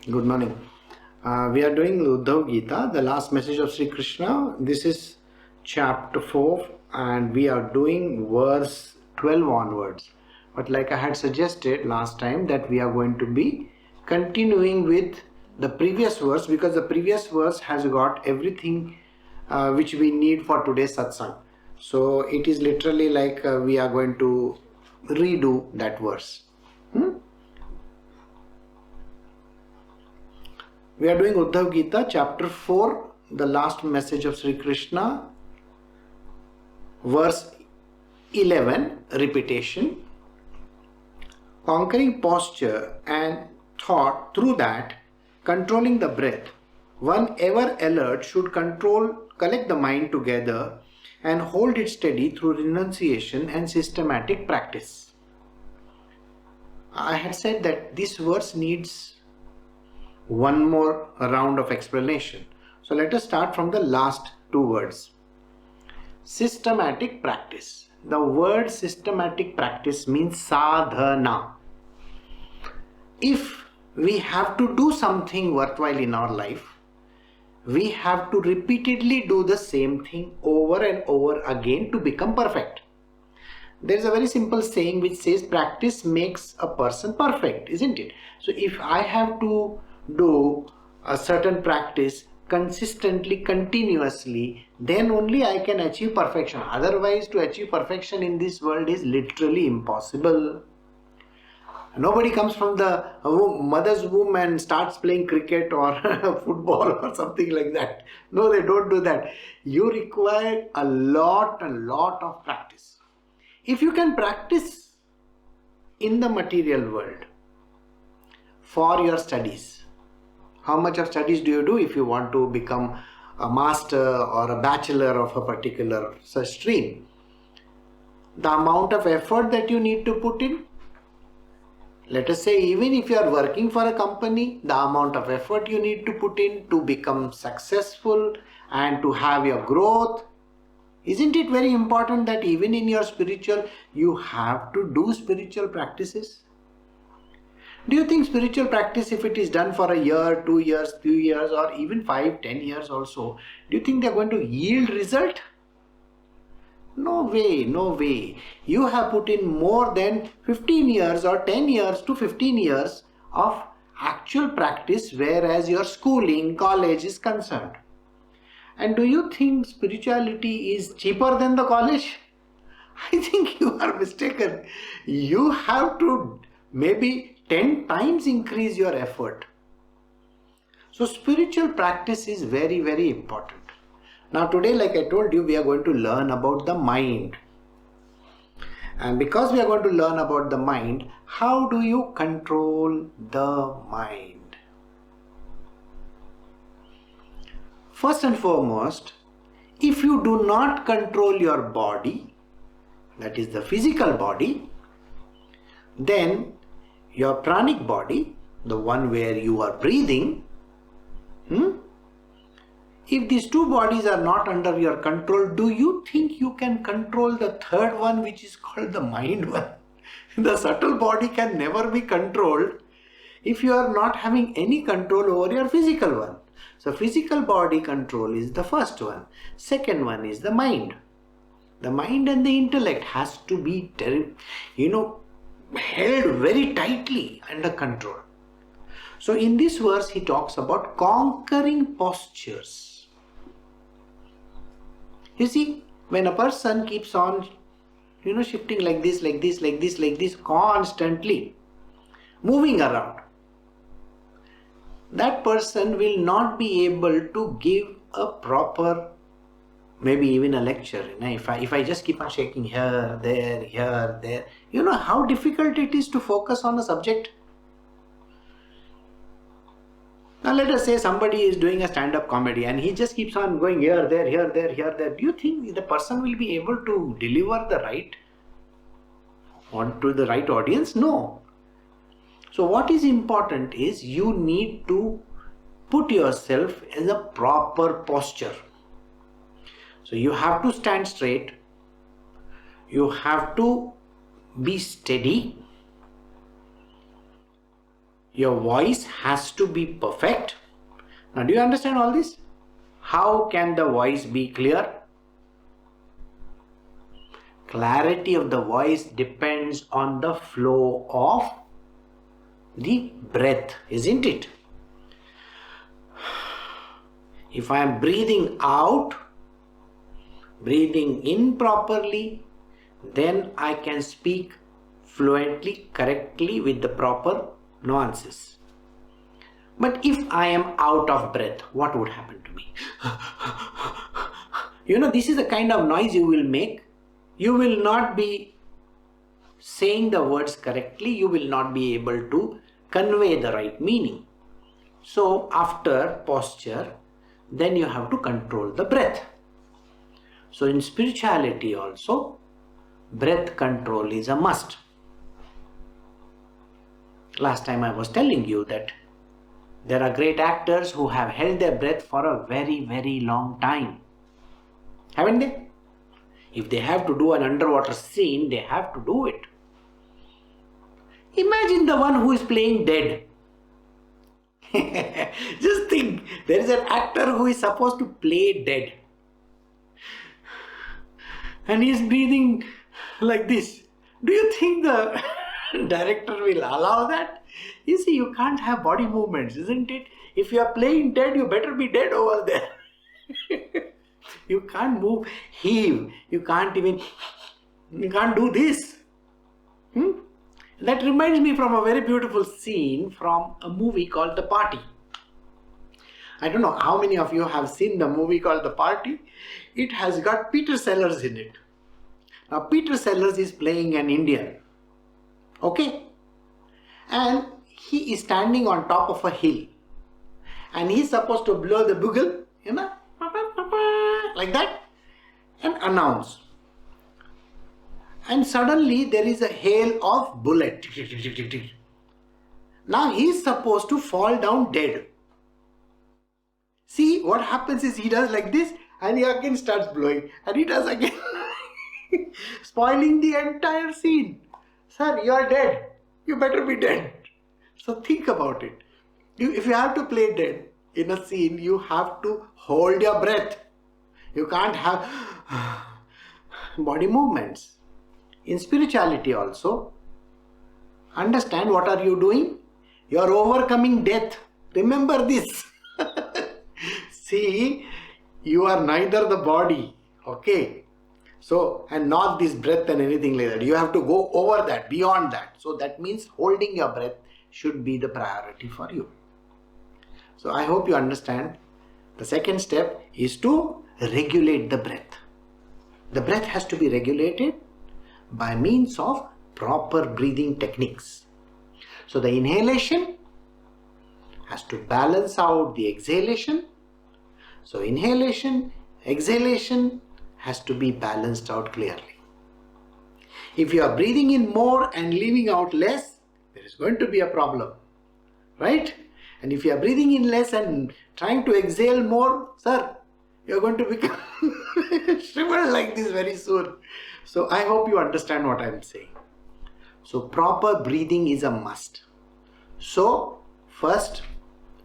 Good morning. We are doing Uddhava Gita, the last message of Sri Krishna. This is chapter 4 and we are doing verse 12 onwards. But like I had suggested last time that we are going to be continuing with the previous verse because the previous verse has got everything which we need for today's satsang. So it is literally like we are going to redo that verse. We are doing Uddhava Gita, chapter 4, the last message of Sri Krishna, verse 11, repetition. Conquering posture and thought through that, controlling the breath, one ever alert should collect the mind together and hold it steady through renunciation and systematic practice. I had said that this verse needs one more round of explanation. So let us start from the last two words. Systematic practice. The word systematic practice means sadhana. If we have to do something worthwhile in our life, we have to repeatedly do the same thing over and over again to become perfect. There is a very simple saying which says practice makes a person perfect, isn't it? So if I have to do a certain practice consistently, continuously, then only I can achieve perfection. Otherwise, to achieve perfection in this world is literally impossible. Nobody comes from the mother's womb and starts playing cricket or football or something like that. No, they don't do that. You require a lot of practice. If you can practice in the material world for your studies, how much of studies do you do if you want to become a master or a bachelor of a particular stream? The amount of effort that you need to put in, let us say even if you are working for a company, the amount of effort you need to put in to become successful and to have your growth. Isn't it very important that even in your spiritual, you have to do spiritual practices? Do you think spiritual practice, if it is done for a year, 2 years, 3 years, or even 5, 10 years also, do you think they are going to yield result? No way, no way. You have put in more than 15 years or 10 years to 15 years of actual practice, whereas your schooling, college is concerned. And do you think spirituality is cheaper than the college? I think you are mistaken. You have to maybe 10 times increase your effort. So spiritual practice is very, very important. Now today, like I told you, we are going to learn about the mind. And because we are going to learn about the mind, how do you control the mind? First and foremost, if you do not control your body, that is the physical body, then your pranic body, the one where you are breathing, if these two bodies are not under your control, do you think you can control the third one, which is called the mind one? The subtle body can never be controlled if you are not having any control over your physical one. So physical body control is the first one. Second one is the mind. The mind and the intellect has to be, held very tightly under control. So in this verse he talks about conquering postures. You see, when a person keeps on shifting like this constantly, moving around, that person will not be able to give a proper, maybe even a lecture. If I just keep on shaking here, there, you know how difficult it is to focus on a subject. Now let us say somebody is doing a stand-up comedy and he just keeps on going here, there. Do you think the person will be able to deliver the right to the right audience? No. So what is important is you need to put yourself in a proper posture. So you have to stand straight. You have to be steady. Your voice has to be perfect. Now, do you understand all this? How can the voice be clear? Clarity of the voice depends on the flow of the breath, isn't it? If I am breathing out, breathing in properly, then I can speak fluently, correctly, with the proper nuances. But if I am out of breath, what would happen to me? This is the kind of noise you will make. You will not be saying the words correctly. You will not be able to convey the right meaning. So after posture, then you have to control the breath. So in spirituality also, breath control is a must. Last time I was telling you that there are great actors who have held their breath for a very, very long time. Haven't they? If they have to do an underwater scene, they have to do it. Imagine the one who is playing dead. Just think, there is an actor who is supposed to play dead. And he is breathing like this. Do you think the director will allow that? You see, you can't have body movements, isn't it? If you are playing dead, you better be dead over there. You can't move, heave. You can't do this. That reminds me from a very beautiful scene from a movie called The Party. I don't know how many of you have seen the movie called The Party. It has got Peter Sellers in it. Now Peter Sellers is playing an Indian. Okay? And he is standing on top of a hill. And he is supposed to blow the bugle, like that, and announce. And suddenly there is a hail of bullet. Now he is supposed to fall down dead. See, what happens is he does like this and he again starts blowing. And he does again. Spoiling the entire scene. Sir, you are dead. You better be dead. So think about it. If you have to play dead in a scene, you have to hold your breath. You can't have body movements. In spirituality also, understand what are you doing? You are overcoming death. Remember this. See, you are neither the body, okay? So, and not this breath and anything like that. You have to go over that, beyond that. So that means holding your breath should be the priority for you. So I hope you understand. The second step is to regulate the breath. The breath has to be regulated by means of proper breathing techniques. So the inhalation has to balance out the exhalation. So inhalation, exhalation has to be balanced out clearly. If you are breathing in more and leaving out less, there is going to be a problem, right? And if you are breathing in less and trying to exhale more, sir, you are going to become shriveled like this very soon. So I hope you understand what I am saying. So proper breathing is a must. So first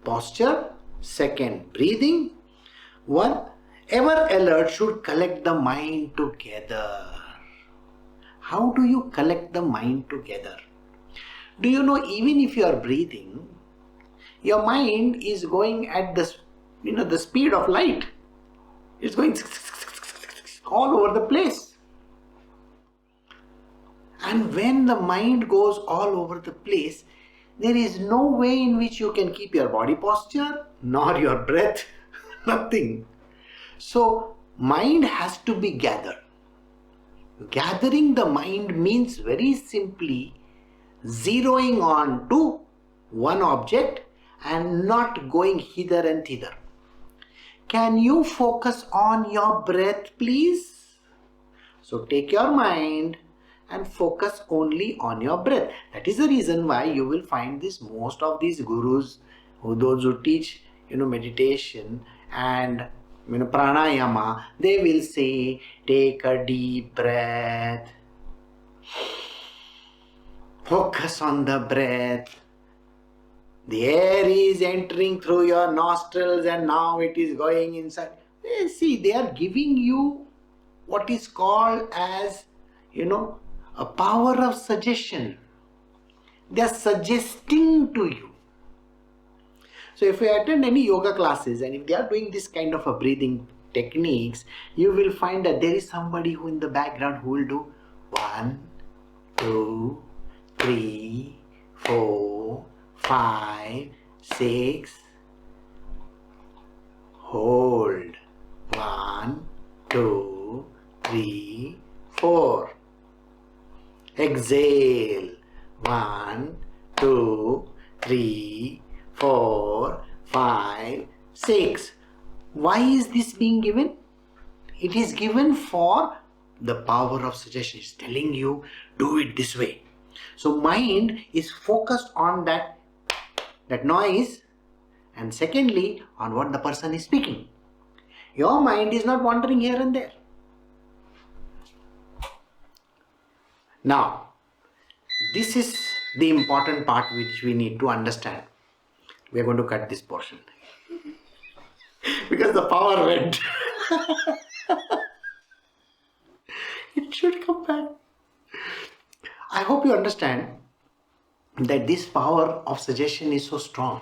posture, second breathing. One, ever alert should collect the mind together. How do you collect the mind together? Do you know, even if you are breathing, your mind is going at the speed of light. It's going all over the place. And when the mind goes all over the place, there is no way in which you can keep your body posture, nor your breath, nothing. So, mind has to be gathered. Gathering the mind means very simply zeroing on to one object and not going hither and thither. Can you focus on your breath, please? So take your mind and focus only on your breath. That is the reason why you will find this, most of these gurus, those who teach meditation and pranayama, they will say, take a deep breath, focus on the breath, The air is entering through your nostrils and now it is going inside. See, they are giving you what is called as, a power of suggestion. They are suggesting to you. So if you attend any yoga classes and if they are doing this kind of a breathing techniques, you will find that there is somebody who in the background who will do 1, 2, 3, 4, 5, 6. Hold. 1, 2, 3, 4. Exhale. 1, 2, 3, 4, 5, 6. Why is this being given? It is given for the power of suggestion. It's telling you, do it this way. So mind is focused on that noise, and secondly on what the person is speaking. Your mind is not wandering here and there. Now, this is the important part which we need to understand. We are going to cut this portion because the power went. It should come back. I hope you understand that this power of suggestion is so strong.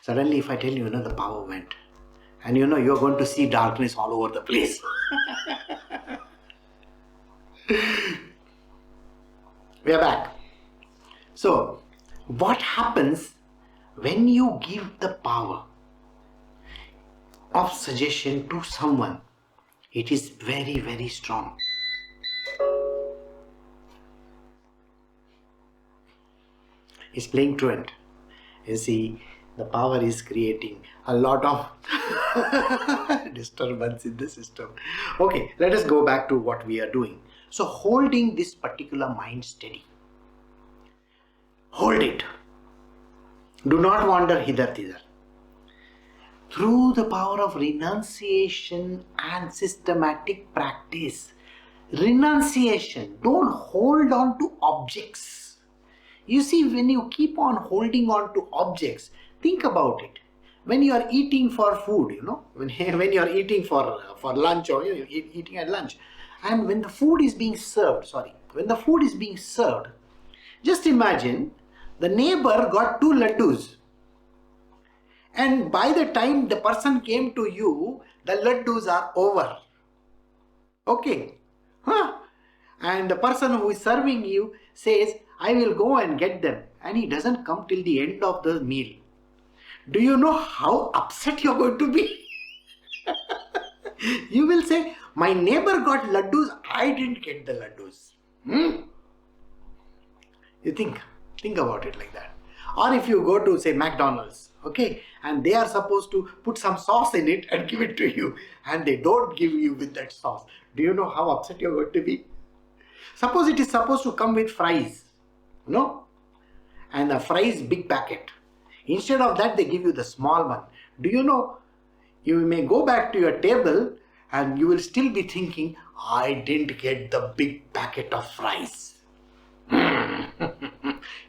Suddenly if I tell you, the power went, and you're going to see darkness all over the place. We are back. So, what happens when you give the power of suggestion to someone? It is very, very strong. It's playing truant. You see, the power is creating a lot of disturbance in the system. Okay, let us go back to what we are doing. So, holding this particular mind steady. Hold it. Do not wander hither-thither. Through the power of renunciation and systematic practice. Renunciation. Don't hold on to objects. You see, when you keep on holding on to objects, think about it. When you are eating for food, when you are eating for lunch, or you're eating at lunch, and when the food is being served, just imagine the neighbor got 2 laddus. And by the time the person came to you, the laddus are over. Okay. And the person who is serving you says, I will go and get them. And he doesn't come till the end of the meal. Do you know how upset you're going to be? You will say, my neighbor got laddus, I didn't get the laddus. You think about it like that. Or if you go to, say, McDonald's, okay, and they are supposed to put some sauce in it and give it to you, and they don't give you with that sauce. Do you know how upset you're going to be? Suppose it is supposed to come with fries, and the fries big packet. Instead of that, they give you the small one. Do you know, you may go back to your table and you will still be thinking, I didn't get the big packet of fries.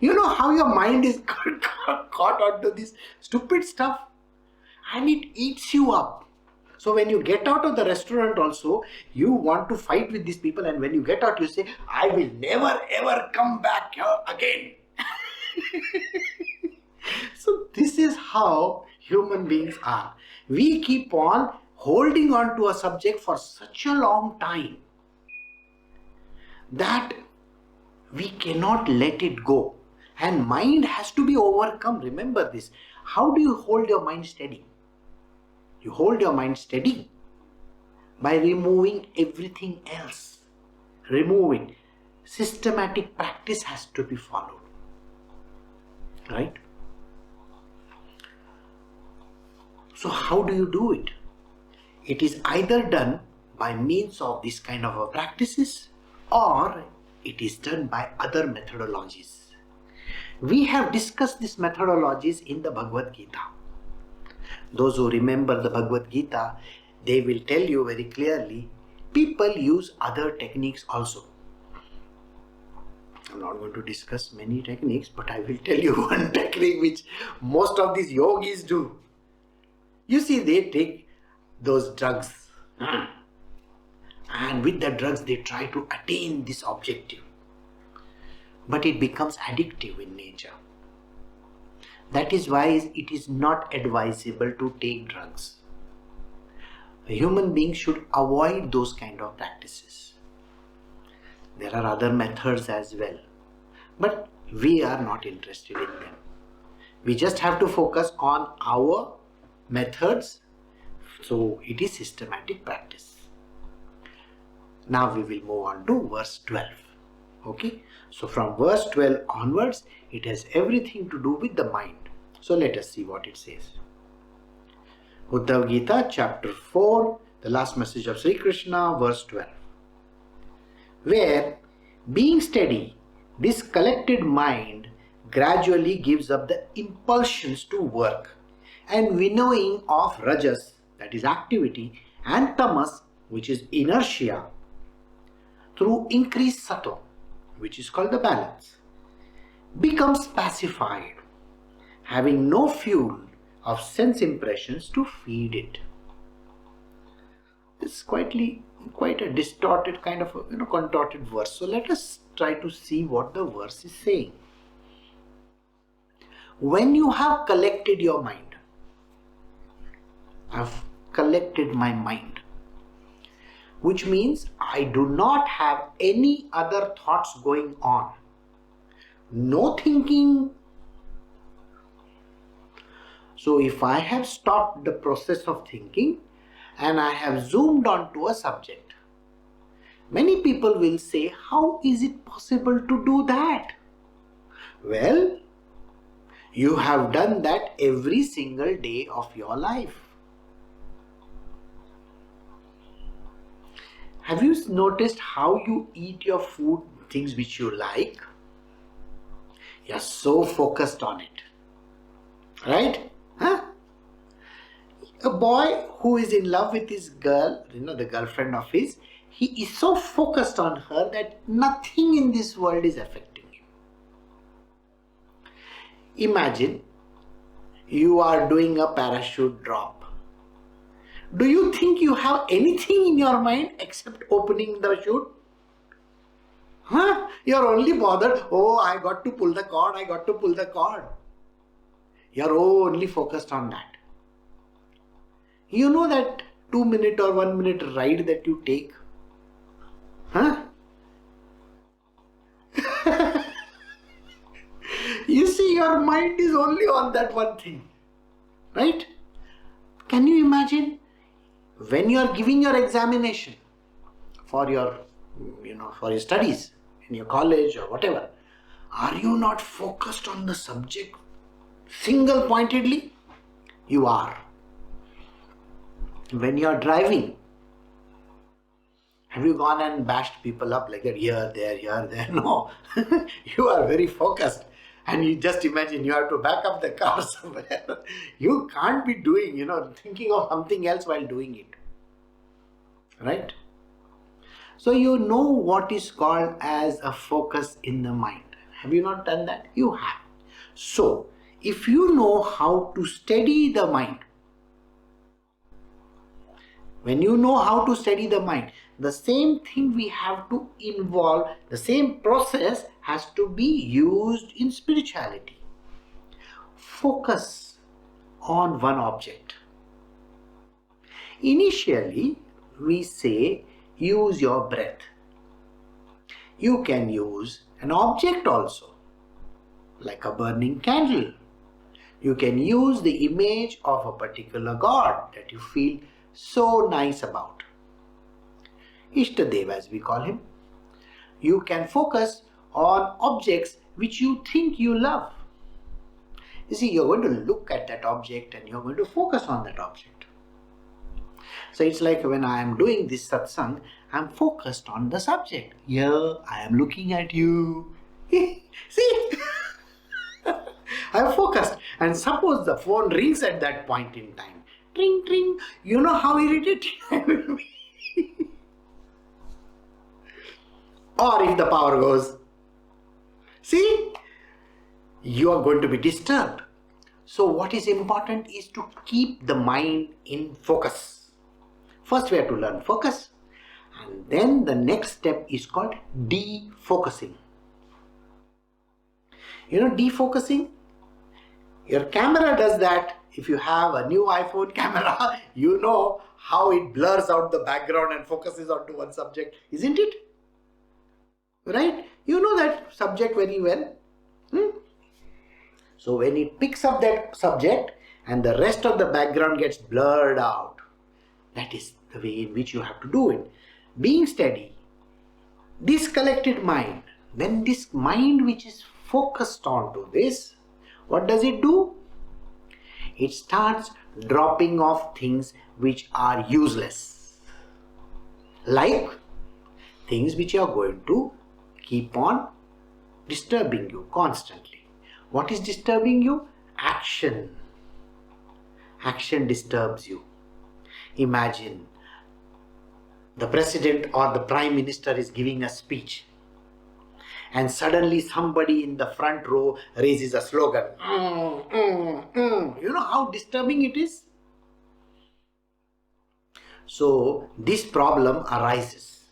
You know how your mind is caught onto this stupid stuff, and it eats you up. So when you get out of the restaurant also, you want to fight with these people, and when you get out, you say, I will never ever come back here again. So this is how human beings are. We keep on holding on to a subject for such a long time that we cannot let it go. And mind has to be overcome. Remember this. How do you hold your mind steady? You hold your mind steady by removing everything else. Removing. Systematic practice has to be followed. Right? So how do you do it? It is either done by means of this kind of practices, or it is done by other methodologies. We have discussed these methodologies in the Bhagavad Gita. Those who remember the Bhagavad Gita, they will tell you very clearly, people use other techniques also. I'm not going to discuss many techniques, but I will tell you one technique which most of these yogis do. You see, they take those drugs, and with the drugs they try to attain this objective. But it becomes addictive in nature. That is why it is not advisable to take drugs. A human being should avoid those kind of practices. There are other methods as well, but we are not interested in them. We just have to focus on our methods, so it is systematic practice. Now we will move on to verse 12. Okay, so from verse 12 onwards, it has everything to do with the mind. So let us see what it says. Uddhava Gita, chapter 4, the last message of Sri Krishna, verse 12. Where, being steady, this collected mind gradually gives up the impulsions to work and winnowing of rajas, that is activity, and tamas, which is inertia, through increased sattva, which is called the balance, becomes pacified, having no fuel of sense impressions to feed it. It's quite a distorted kind of contorted verse. So let us try to see what the verse is saying. When you have collected your mind, I've collected my mind, which means I do not have any other thoughts going on. No thinking. So if I have stopped the process of thinking and I have zoomed on to a subject, many people will say, how is it possible to do that? Well, you have done that every single day of your life. Have you noticed how you eat your food, things which you like? You are so focused on it. Right? Huh? A boy who is in love with his girl, the girlfriend of his, he is so focused on her that nothing in this world is affecting him. Imagine you are doing a parachute drop. Do you think you have anything in your mind except opening the chute? You are only bothered, I got to pull the cord. You are only focused on that. You know that 2-minute or 1-minute ride that you take? You see, your mind is only on that one thing. Right? Can you imagine when you are giving your examination for your studies in your college or whatever, are you not focused on the subject single pointedly? You are. When you are driving, have you gone and bashed people up like that, here, there? No. You are very focused. And you just imagine you have to back up the car somewhere. You can't be doing, thinking of something else while doing it. Right? So you know what is called as a focus in the mind. Have you not done that? You have. So, if you know how to steady the mind, when you know how to steady the mind, the same thing we have to involve, the same process has to be used in spirituality. Focus on one object. Initially, we say use your breath. You can use an object also, like a burning candle. You can use the image of a particular god that you feel so nice about. Ishtadev, as we call him. You can focus on objects which you think you love. You see, you're going to look at that object and you're going to focus on that object. So it's like when I am doing this satsang, I'm focused on the subject. Here, I am looking at you. See? I'm focused. And suppose the phone rings at that point in time. Ring, ring. You know how irritated I will be. Or if the power goes, See, you are going to be disturbed. So what is important is to keep the mind in focus. First we have to learn focus, and then the next step is called defocusing. You know defocusing? Your camera does that. If you have a new iPhone camera, you know how it blurs out the background and focuses onto one subject, isn't it? Right? You know that subject very well. So when it picks up that subject and the rest of the background gets blurred out, that is the way in which you have to do it. Being steady, discollected mind, then this mind which is focused onto this, what does it do? It starts dropping off things which are useless. Like things which are going to keep on disturbing you constantly. What is disturbing you? Action. Action disturbs you. Imagine the president or the prime minister is giving a speech, and suddenly somebody in the front row raises a slogan. You know how disturbing it is? So this problem arises.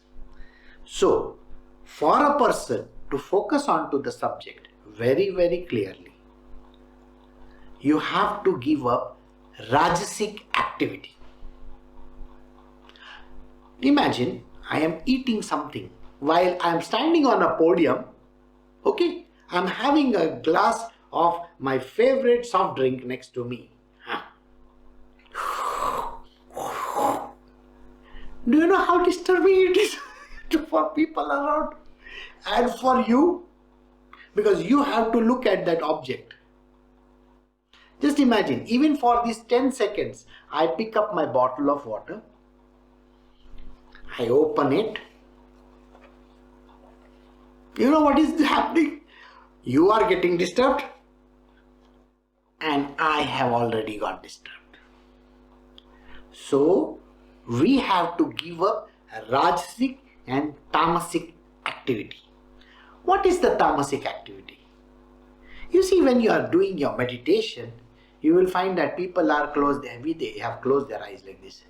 So for a person to focus onto the subject very, very clearly, you have to give up rajasic activity. Imagine I am eating something while I am standing on a podium. Okay, I am having a glass of my favorite soft drink next to me. Do you know how disturbing it is for people around and for you? Because you have to look at that object. Just imagine, even for these 10 seconds, I pick up my bottle of water, I open it. You know what is happening? You are getting disturbed, and I have already got disturbed. So we have to give up rajasic and tamasic activity. What is the tamasic activity? You see, when you are doing your meditation, you will find that people are closed, they have closed their eyes like this.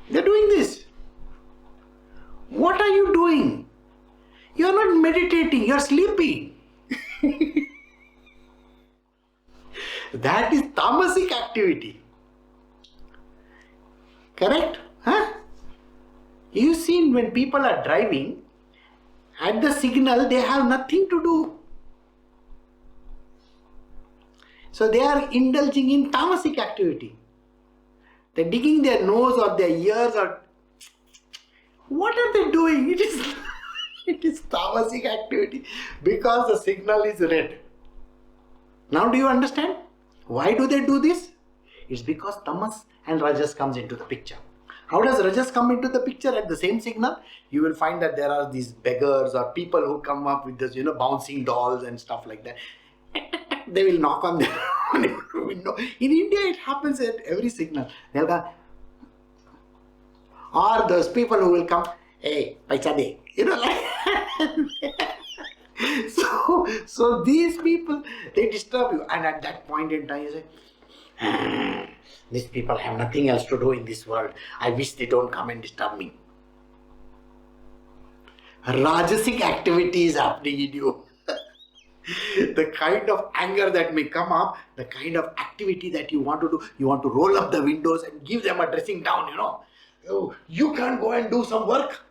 They're doing this. What are you doing? You are not meditating, you are sleeping. That is tamasic activity. Correct? Huh? You see, when people are driving, at the signal they have nothing to do. So they are indulging in tamasic activity. They're digging their nose or their ears, or what are they doing? It is tamasic activity because the signal is red. Now do you understand? Why do they do this? It's because tamas and rajas comes into the picture. How does rajas come into the picture at the same signal? You will find that there are these beggars or people who come up with this, bouncing dolls and stuff like that. They will knock on their window. In India, it happens at every signal. They'll go, or those people who will come, hey, paisa de. So these people, they disturb you. And at that point in time, you say, these people have nothing else to do in this world. I wish they don't come and disturb me. Rajasic activity is happening in you. The kind of anger that may come up, the kind of activity that you want to do, you want to roll up the windows and give them a dressing down, Oh, you can't go and do some work.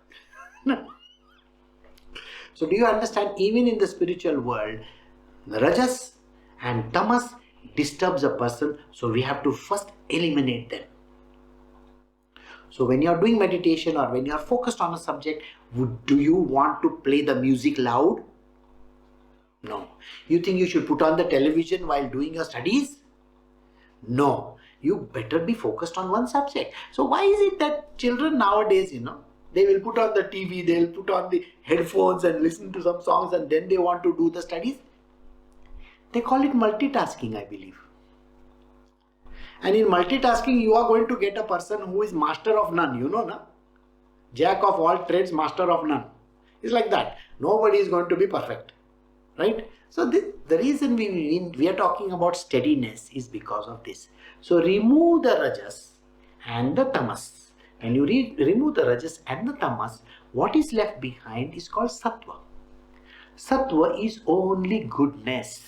So do you understand, even in the spiritual world, the rajas and tamas disturbs a person, so we have to first eliminate them. So when you are doing meditation or when you are focused on a subject, do you want to play the music loud? No. You think you should put on the television while doing your studies? No. You better be focused on one subject. So why is it that children nowadays, they will put on the TV, they will put on the headphones and listen to some songs, and then they want to do the studies? They call it multitasking, I believe. And in multitasking, you are going to get a person who is master of none, na? Jack of all trades, master of none. It's like that. Nobody is going to be perfect. Right? So the reason we are talking about steadiness is because of this. So remove the rajas and the tamas. When you remove the rajas and the tamas, what is left behind is called sattva. Sattva is only goodness.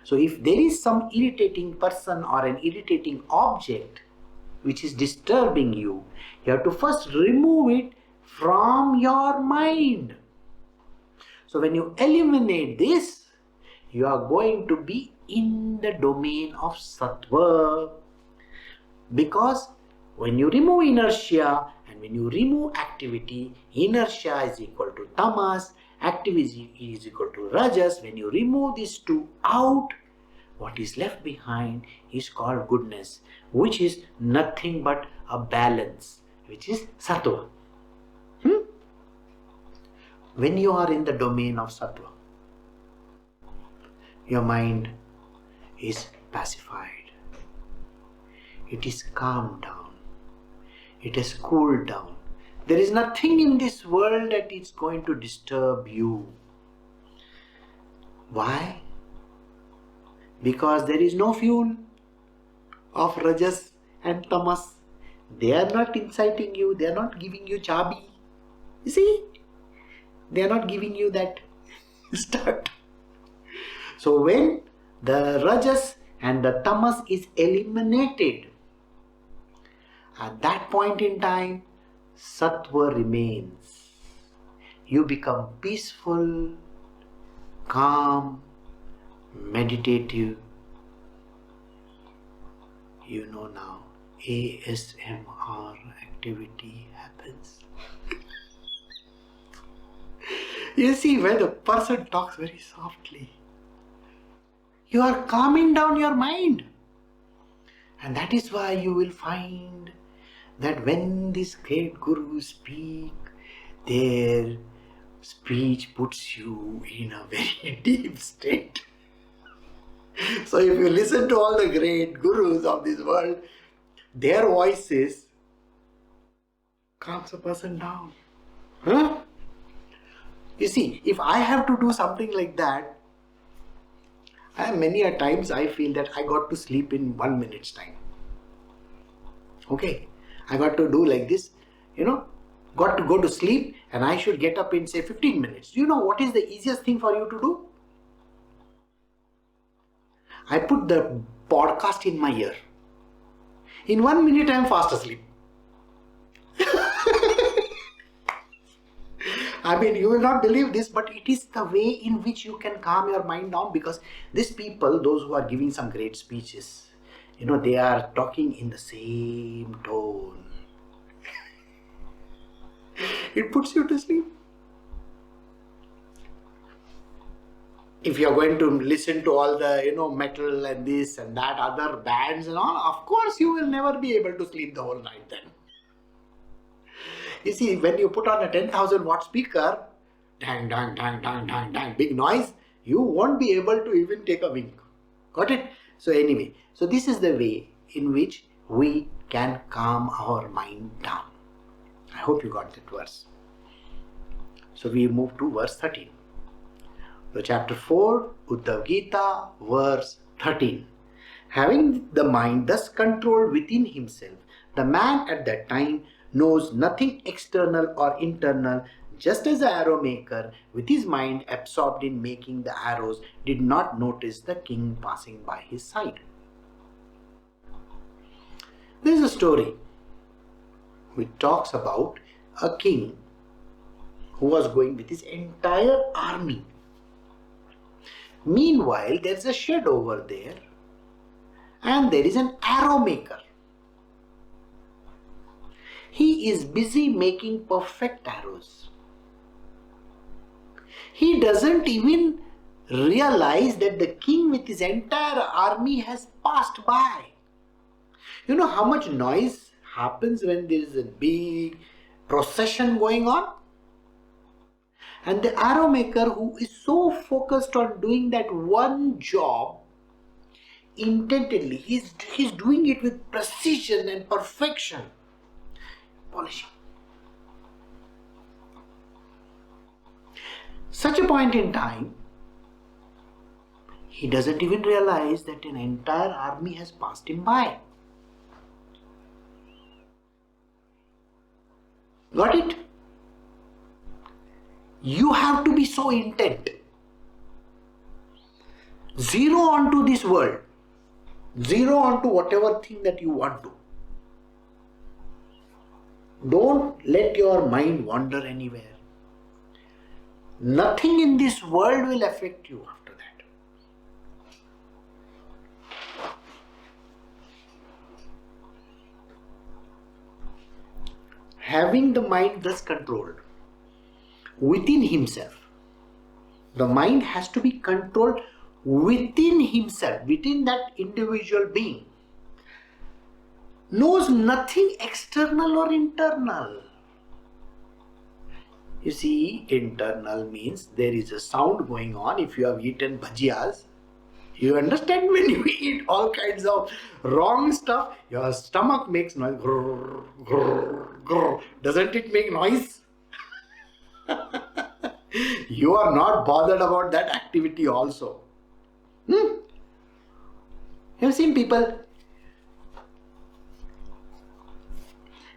So if there is some irritating person or an irritating object which is disturbing you, you have to first remove it from your mind. So when you eliminate this, you are going to be in the domain of sattva. Because when you remove inertia and when you remove activity, inertia is equal to tamas, activity is equal to rajas. When you remove these two out, what is left behind is called goodness, which is nothing but a balance, which is sattva. When you are in the domain of sattva, your mind is pacified. It is calmed down. It has cooled down. There is nothing in this world that is going to disturb you. Why? Because there is no fuel of rajas and tamas. They are not inciting you. They are not giving you chabi. You see? They are not giving you that start. So when the rajas and the tamas is eliminated, at that point in time, sattva remains. You become peaceful, calm, meditative. You know now, ASMR activity happens. You see, when the person talks very softly, you are calming down your mind. And that is why you will find that when these great gurus speak, their speech puts you in a very deep state. So if you listen to all the great gurus of this world, their voices calms a person down. You see, if I have to do something like that, many a times I feel that I got to sleep in 1 minute's time. Okay, I got to do like this, got to go to sleep and I should get up in say 15 minutes. Do you know what is the easiest thing for you to do? I put the podcast in my ear. In 1 minute I am fast asleep. I mean, you will not believe this, but it is the way in which you can calm your mind down, because these people, those who are giving some great speeches, they are talking in the same tone. It puts you to sleep. If you are going to listen to all the, metal and this and that, other bands and all, of course you will never be able to sleep the whole night then. You see, when you put on a 10,000 watt speaker, dang, dang, dang, dang, dang, dang, big noise, you won't be able to even take a wink. Got it? So anyway, so this is the way in which we can calm our mind down. I hope you got that verse. So we move to verse 13. So chapter 4, Uddhava Gita, verse 13. Having the mind thus controlled within himself, the man at that time knows nothing external or internal, just as the arrow maker, with his mind absorbed in making the arrows, did not notice the king passing by his side. There is a story which talks about a king who was going with his entire army. Meanwhile, there is a shed over there and there is an arrow maker. He is busy making perfect arrows. He doesn't even realize that the king with his entire army has passed by. You know how much noise happens when there is a big procession going on? And the arrow maker, who is so focused on doing that one job intently, he's doing it with precision and perfection. Polishing. such a point in time, he doesn't even realize that an entire army has passed him by. Got it? You have to be so intent. Zero onto this world. Zero onto whatever thing that you want to. Don't let your mind wander anywhere. Nothing in this world will affect you after that. Having the mind thus controlled within himself, the mind has to be controlled within himself, within that individual being, knows nothing external or internal. You see, internal means there is a sound going on. If you have eaten bhajiyas, you understand when you eat all kinds of wrong stuff, your stomach makes noise. Grrr, grrr, grrr. Doesn't it make noise? You are not bothered about that activity also. You have seen people,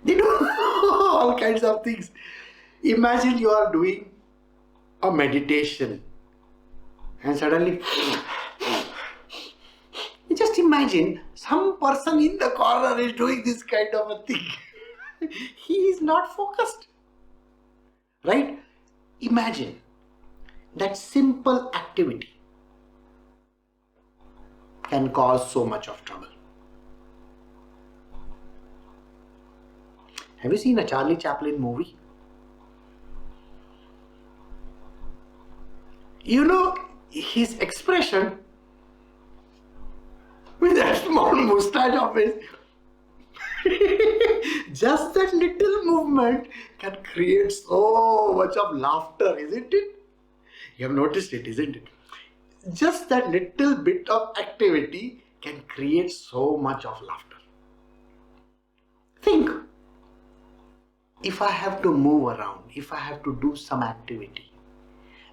they do all kinds of things. Imagine you are doing a meditation and suddenly, just imagine some person in the corner is doing this kind of a thing. He is not focused. Right? Imagine that simple activity can cause so much of trouble. Have you seen a Charlie Chaplin movie? You know, his expression with that small moustache of his, just that little movement can create so much of laughter, isn't it? You have noticed it, isn't it? Just that little bit of activity can create so much of laughter. Think, if I have to move around, if I have to do some activity,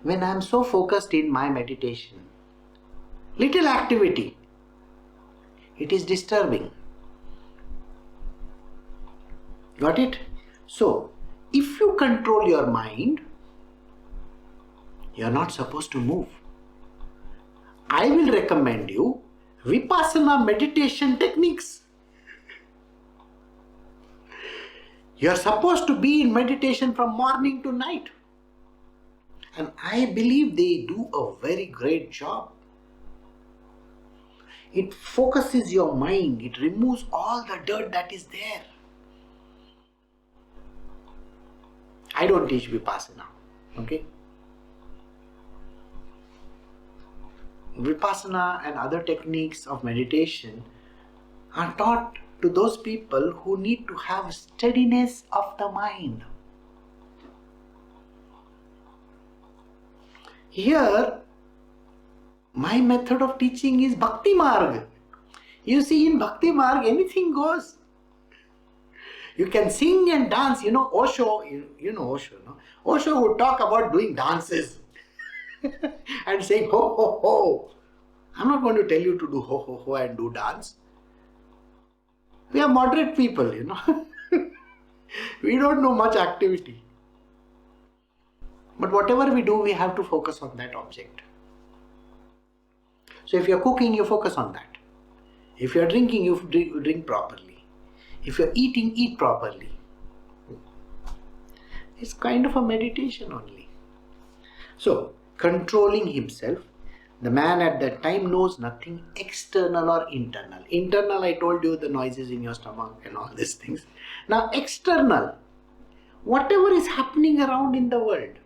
when I am so focused in my meditation, little activity, it is disturbing. Got it? So, if you control your mind, you are not supposed to move. I will recommend you Vipassana meditation techniques. You are supposed to be in meditation from morning to night. And I believe they do a very great job. It focuses your mind. It removes all the dirt that is there. I don't teach Vipassana. Okay? Vipassana and other techniques of meditation are taught to those people who need to have steadiness of the mind. Here, my method of teaching is Bhakti Marg. You see, in Bhakti Marg, anything goes. You can sing and dance. You know, Osho, you know Osho, no? Osho would talk about doing dances and saying ho ho ho. I'm not going to tell you to do ho ho ho and do dance. We are moderate people, you know. We don't know much activity. But whatever we do, we have to focus on that object. So if you are cooking, you focus on that. If you are drinking, you drink properly. If you are eating, eat properly. It's kind of a meditation only. So, controlling himself, the man at that time knows nothing external or internal. Internal, I told you, the noises in your stomach and all these things. Now, external, whatever is happening around in the world,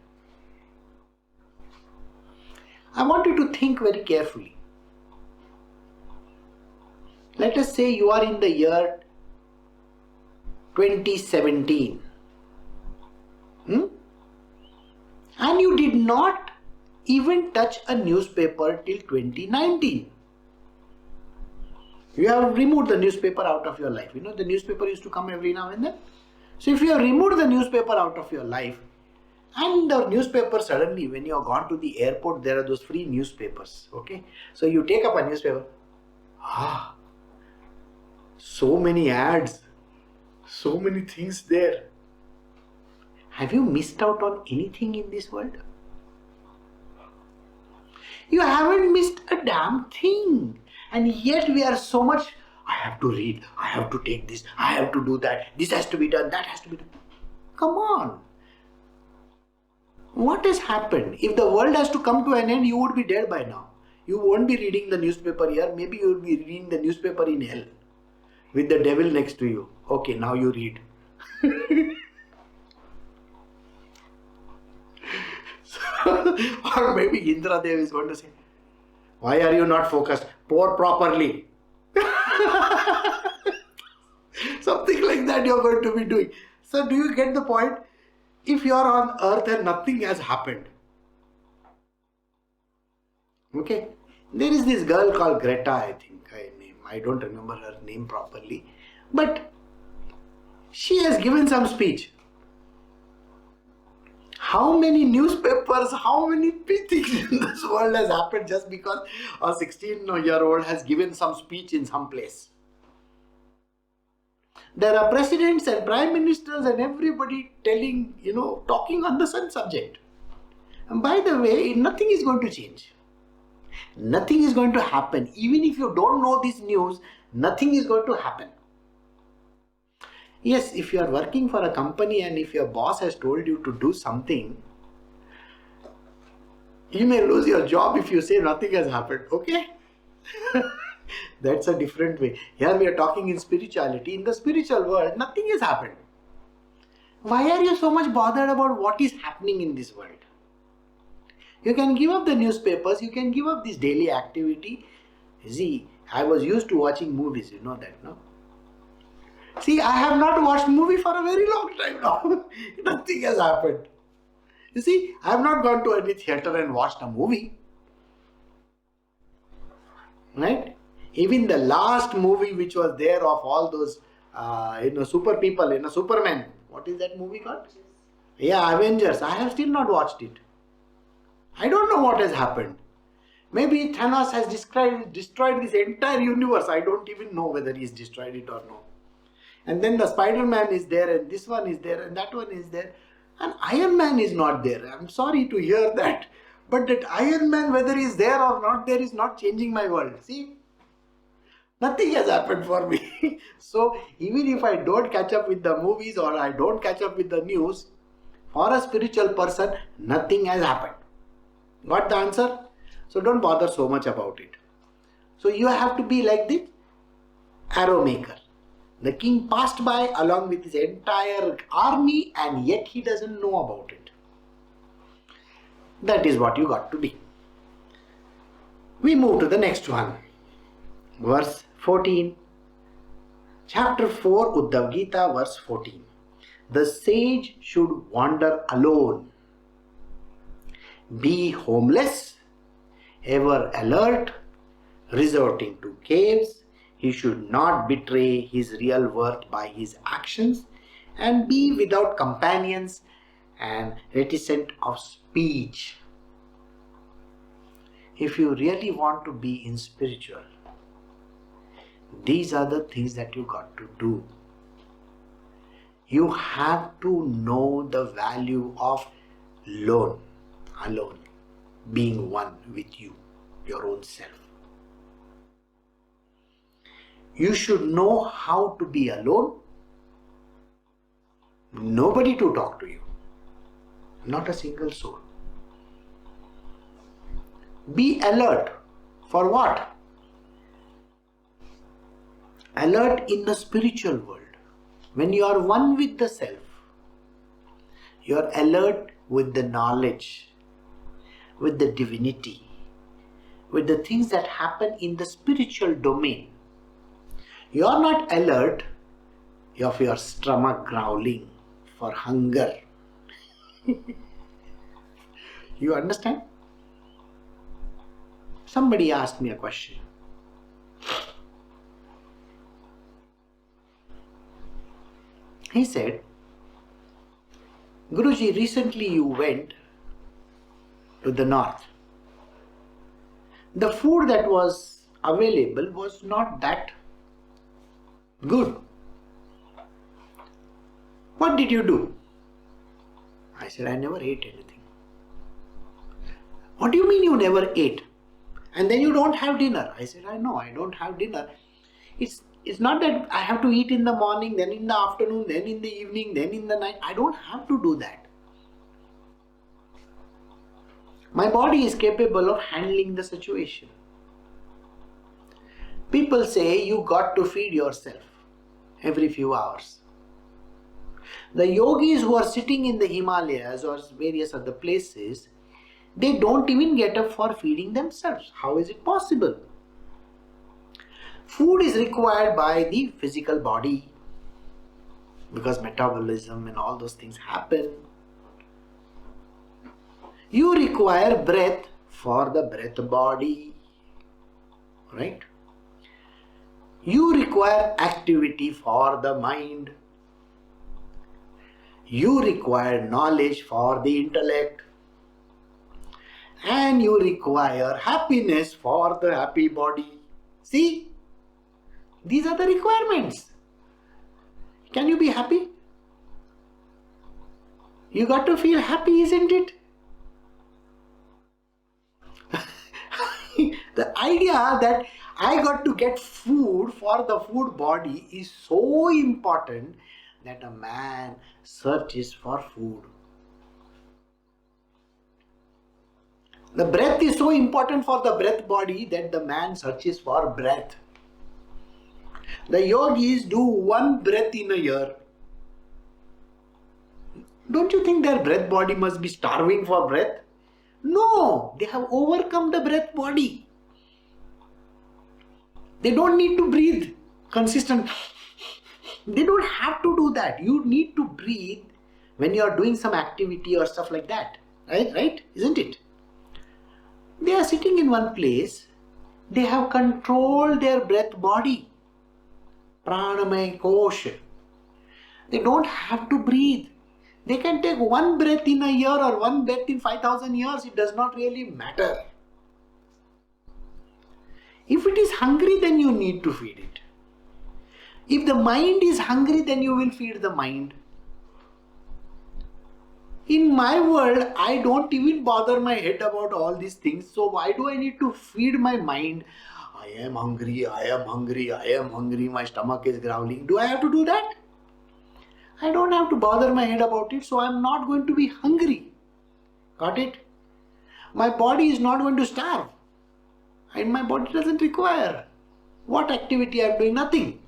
I want you to think very carefully. Let us say you are in the year 2017. And you did not even touch a newspaper till 2019. You have removed the newspaper out of your life. You know, the newspaper used to come every now and then. So if you have removed the newspaper out of your life And the newspaper, suddenly when you have gone to the airport, there are those free newspapers. Okay, so you take up a newspaper. So many ads, so many things there. Have you missed out on anything in this world? You haven't missed a damn thing. And yet we are so much, I have to read, I have to take this, I have to do that, this has to be done, that has to be done. Come on. What has happened? If the world has to come to an end, you would be dead by now. You won't be reading the newspaper here. Maybe you will be reading the newspaper in hell with the devil next to you. Okay, now you read. Or maybe Indra Dev is going to say, why are you not focused? Pour properly. Something like that you are going to be doing. So do you get the point? If you are on earth and nothing has happened. Okay. There is this girl called Greta, I think. I don't remember her name properly. But she has given some speech. How many newspapers, how many things in this world has happened just because a 16-year-old has given some speech in some place? There are presidents and prime ministers and everybody telling, talking on the same subject. And by the way, nothing is going to change. Nothing is going to happen. Even if you don't know this news, nothing is going to happen. Yes, if you are working for a company and if your boss has told you to do something, you may lose your job if you say nothing has happened. Okay? That's a different way. Here we are talking in spirituality. In the spiritual world, nothing has happened. Why are you so much bothered about what is happening in this world? You can give up the newspapers, you can give up this daily activity. See, I was used to watching movies, you know that, no? See, I have not watched movie for a very long time now. Nothing has happened. You see, I have not gone to any theatre and watched a movie. Right? Even the last movie which was there of all those, super people, Superman. What is that movie called? Yeah, Avengers. I have still not watched it. I don't know what has happened. Maybe Thanos has destroyed this entire universe. I don't even know whether he's destroyed it or no. And then the Spider-Man is there, and this one is there, and that one is there. And Iron Man is not there. I'm sorry to hear that. But that Iron Man, whether he's there or not there, is not changing my world. See? Nothing has happened for me. So, even if I don't catch up with the movies or I don't catch up with the news, for a spiritual person, nothing has happened. Got the answer? So, don't bother so much about it. So, you have to be like the arrow maker. The king passed by along with his entire army and yet he doesn't know about it. That is what you got to be. We move to the next one. Verse 14. Chapter 4, Uddhava Gita, verse 14. The sage should wander alone, be homeless, ever alert, resorting to caves. He should not betray his real worth by his actions and be without companions and reticent of speech. If you really want to be in spiritual, these are the things that you got to do. You have to know the value of alone, being one with you, your own self. You should know how to be alone. Nobody to talk to you. Not a single soul. Be alert. For what? Alert in the spiritual world. When you are one with the self, you are alert with the knowledge, with the divinity, with the things that happen in the spiritual domain. You are not alert of your stomach growling for hunger. You understand? Somebody asked me a question. He said, Guruji, recently you went to the north. The food that was available was not that good. What did you do? I said, I never ate anything. What do you mean you never ate? And then you don't have dinner. I said, I know, I don't have dinner. It's not that I have to eat in the morning, then in the afternoon, then in the evening, then in the night. I don't have to do that. My body is capable of handling the situation. People say you got to feed yourself every few hours. The yogis who are sitting in the Himalayas or various other places, they don't even get up for feeding themselves. How is it possible? Food is required by the physical body because metabolism and all those things happen. You require breath for the breath body, right? You require activity for the mind. You require knowledge for the intellect. And you require happiness for the happy body. See? These are the requirements. Can you be happy? You got to feel happy, isn't it? The idea that I got to get food for the food body is so important that a man searches for food. The breath is so important for the breath body that the man searches for breath. The yogis do one breath in a year. Don't you think their breath body must be starving for breath? No, they have overcome the breath body. They don't need to breathe consistent. They don't have to do that. You need to breathe when you are doing some activity or stuff like that. Right? Isn't it? They are sitting in one place. They have controlled their breath body. Pranamaya kosha. They don't have to breathe. They can take one breath in a year or one breath in 5,000 years. It does not really matter. If it is hungry, then you need to feed it. If the mind is hungry, then you will feed the mind. In my world, I don't even bother my head about all these things. So why do I need to feed my mind? I am hungry, I am hungry, I am hungry, my stomach is growling. Do I have to do that? I don't have to bother my head about it, so I am not going to be hungry. Got it? My body is not going to starve. And my body doesn't require. What activity I am doing? Nothing.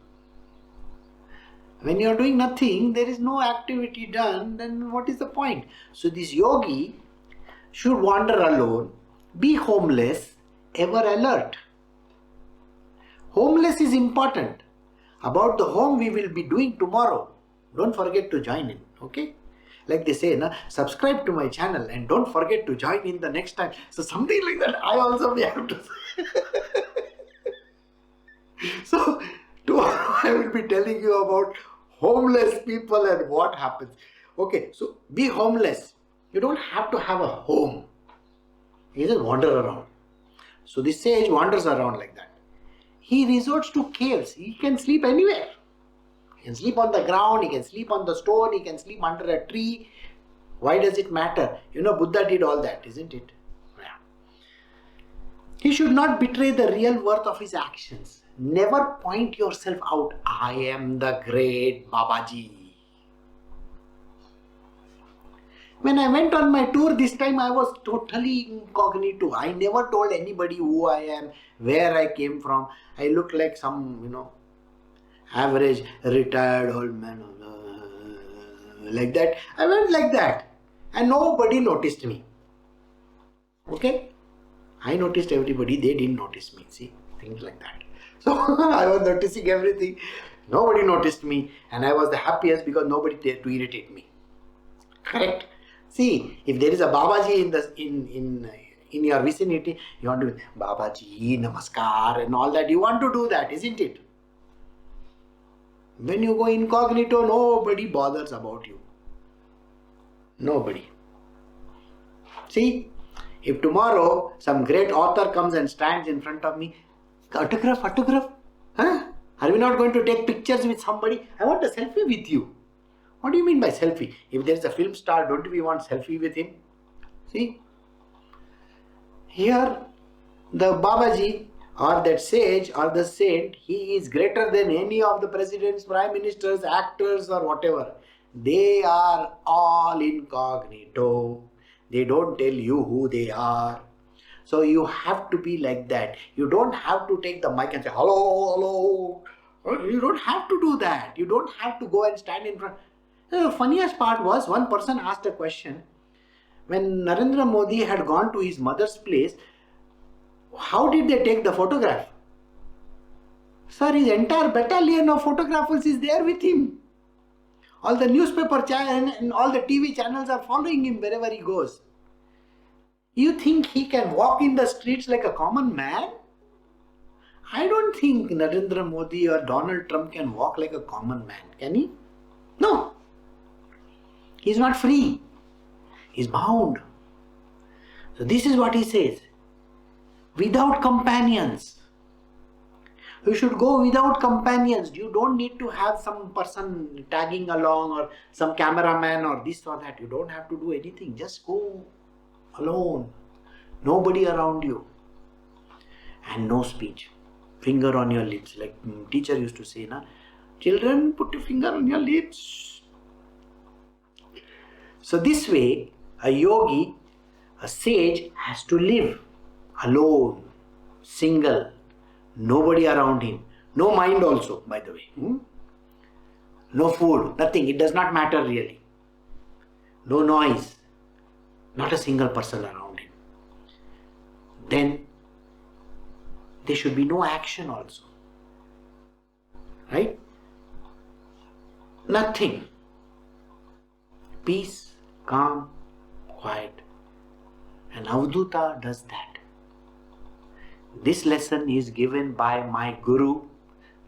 When you are doing nothing, there is no activity done, then what is the point? So this yogi should wander alone, be homeless, ever alert. Homeless is important. About the home we will be doing tomorrow. Don't forget to join in, okay? Like they say, subscribe to my channel and don't forget to join in the next time. So something like that I also may have to say. So tomorrow I will be telling you about homeless people and what happens. Okay, so be homeless. You don't have to have a home. You just wander around. So this sage wanders around like that. He resorts to caves. He can sleep anywhere. He can sleep on the ground, he can sleep on the stone, he can sleep under a tree. Why does it matter? Buddha did all that, isn't it? Yeah. He should not betray the real worth of his actions. Never point yourself out. I am the great Babaji. When I went on my tour this time, I was totally incognito. I never told anybody who I am, where I came from. I look like some, average retired old man. Like that. I went like that. And nobody noticed me. Okay? I noticed everybody. They didn't notice me. See? Things like that. So I was noticing everything. Nobody noticed me. And I was the happiest because nobody dared to irritate me. Correct? See, if there is a Babaji in your vicinity, you want to be Babaji, Namaskar and all that. You want to do that, isn't it? When you go incognito, nobody bothers about you. Nobody. See, if tomorrow some great author comes and stands in front of me, autograph, huh? Are we not going to take pictures with somebody? I want a selfie with you. What do you mean by selfie? If there is a film star, don't we want selfie with him? See, here the Babaji or that sage or the saint, he is greater than any of the presidents, prime ministers, actors or whatever. They are all incognito. They don't tell you who they are. So you have to be like that. You don't have to take the mic and say, hello, hello. You don't have to do that. You don't have to go and stand in front. The funniest part was one person asked a question. When Narendra Modi had gone to his mother's place, how did they take the photograph? Sir, his entire battalion of photographers is there with him. All the newspaper channels and all the TV channels are following him wherever he goes. You think he can walk in the streets like a common man? I don't think Narendra Modi or Donald Trump can walk like a common man. Can he? No. He's not free. He's bound. So this is what he says. Without companions. You should go without companions. You don't need to have some person tagging along or some cameraman or this or that. You don't have to do anything. Just go alone. Nobody around you. And no speech. Finger on your lips. Like teacher used to say, na, children, put your finger on your lips. So this way, a yogi, a sage has to live alone, single, nobody around him, no mind also, by the way, no food, nothing, it does not matter really, no noise, not a single person around him. Then there should be no action also, right? Nothing, peace, calm, quiet. And Avadhuta does that. This lesson is given by my Guru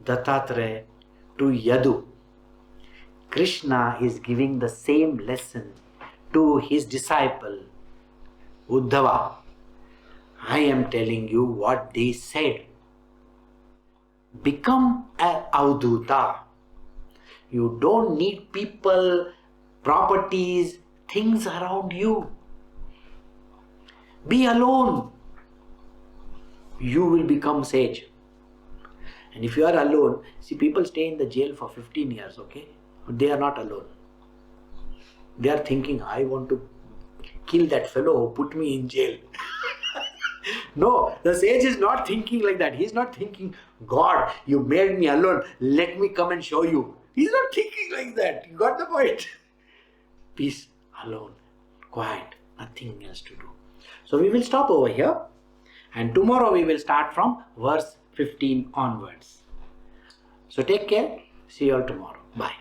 Dattatreya to Yadu. Krishna is giving the same lesson to his disciple Uddhava. I am telling you what they said. Become an Avadhuta. You don't need people, properties, things around you. Be alone. You will become sage. And if you are alone, see, people stay in the jail for 15 years, okay? But they are not alone. They are thinking, I want to kill that fellow who put me in jail. No, the sage is not thinking like that. He is not thinking, God, you made me alone. Let me come and show you. He is not thinking like that. You got the point? Peace, alone, quiet, nothing else to do. So we will stop over here. And tomorrow we will start from verse 15 onwards. So take care. See you all tomorrow. Bye.